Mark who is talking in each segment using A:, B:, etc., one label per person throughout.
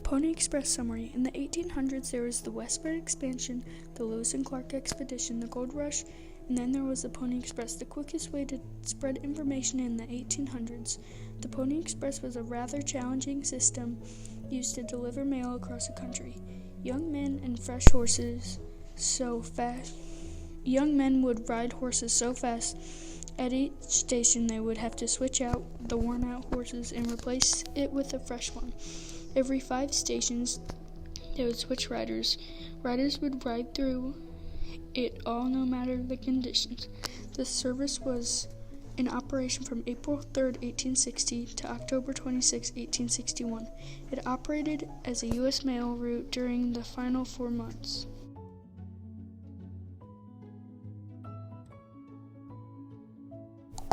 A: Pony Express summary. In the 1800s, there was the westward expansion, the Lewis and Clark expedition, the gold rush, and then there was the Pony Express, the quickest way to spread information in the 1800s. The Pony Express was a rather challenging system used to deliver mail across the country. Young men would ride horses so fast at each station they would have to switch out the worn-out horses and replace it with a fresh one. Every 5 stations, they would switch riders. Riders would ride through it all no matter the conditions. The service was in operation from April 3, 1860 to October 26, 1861. It operated as a U.S. mail route during the final 4 months.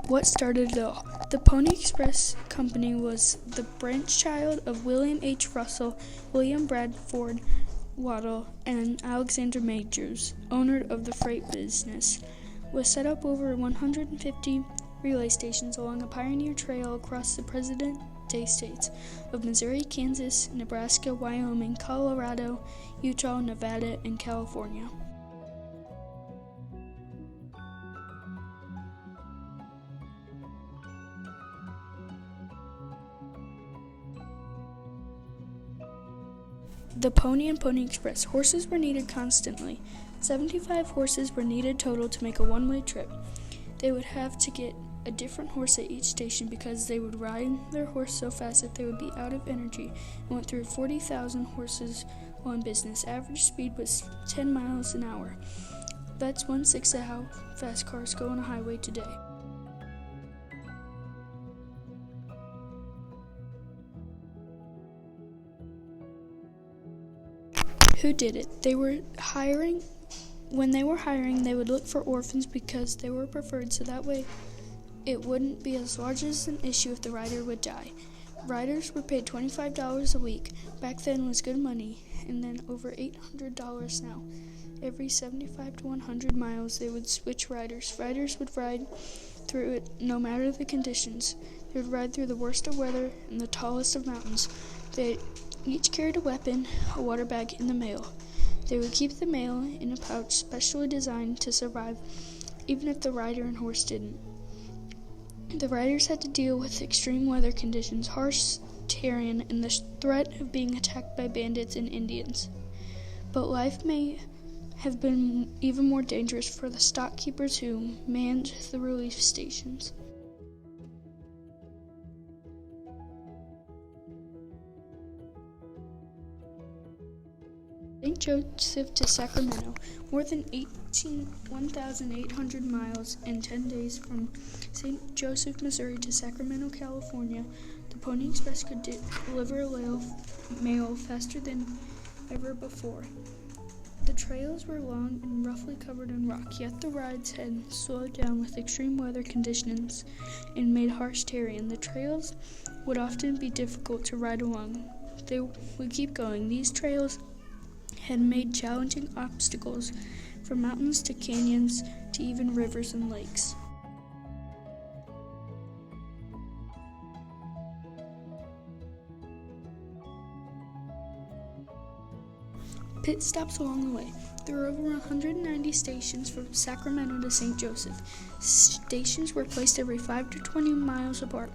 A: What started it all? The Pony Express Company was the brainchild of William H. Russell, William Bradford Waddell, and Alexander Majors, owner of the freight business. It was set up over 150 relay stations along a pioneer trail across the present-day states of Missouri, Kansas, Nebraska, Wyoming, Colorado, Utah, Nevada, and California. The Pony and Pony Express. Horses were needed constantly. 75 horses were needed total to make a one-way trip. They would have to get a different horse at each station because they would ride their horse so fast that they would be out of energy, and went through 40,000 horses on business. Average speed was 10 miles an hour. That's 1/6 of how fast cars go on a highway today. Who did it? When they were hiring, they would look for orphans because they were preferred, so that way it wouldn't be as large as an issue if the rider would die. Riders were paid $25 a week. Back then was good money, and then over $800 now. Every 75 to 100 miles, they would switch riders. Riders would ride through it no matter the conditions. They would ride through the worst of weather and the tallest of mountains. They each carried a weapon, a water bag, and the mail. They would keep the mail in a pouch specially designed to survive, even if the rider and horse didn't. The riders had to deal with extreme weather conditions, harsh terrain, and the threat of being attacked by bandits and Indians. But life may have been even more dangerous for the stock keepers who manned the relief stations. St. Joseph to Sacramento, more than 1,800 miles in 10 days from St. Joseph, Missouri to Sacramento, California. The Pony Express could deliver mail faster than ever before. The trails were long and roughly covered in rock, yet the rides had slowed down with extreme weather conditions and made harsh terrain. The trails would often be difficult to ride along. They would keep going. These trails had made challenging obstacles from mountains to canyons to even rivers and lakes. Pit stops along the way. There were over 190 stations from Sacramento to St. Joseph. Stations were placed every 5 to 20 miles apart.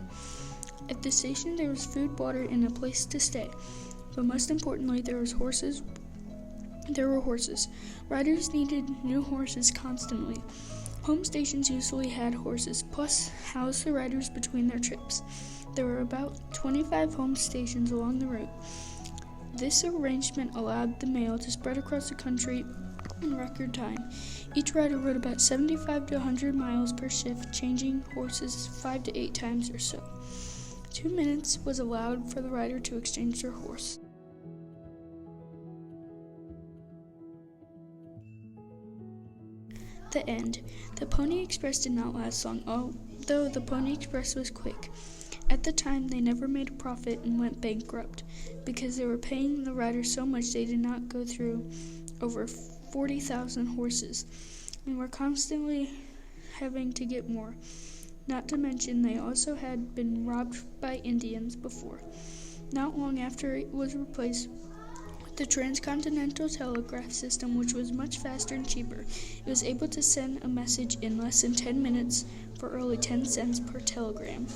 A: At the station there was food, water, and a place to stay. But most importantly, there were horses. Riders needed new horses constantly. Home stations usually had horses, plus housed the riders between their trips. There were about 25 home stations along the route. This arrangement allowed the mail to spread across the country in record time. Each rider rode about 75 to 100 miles per shift, changing horses 5 to 8 times or so. 2 minutes was allowed for the rider to exchange their horse. The end. The Pony Express did not last long, although the Pony Express was quick. At the time, they never made a profit and went bankrupt because they were paying the riders so much they did not go through over 40,000 horses and were constantly having to get more. Not to mention, they also had been robbed by Indians before. Not long after, it was replaced with the transcontinental telegraph system, which was much faster and cheaper. It was able to send a message in less than 10 minutes for only 10 cents per telegram.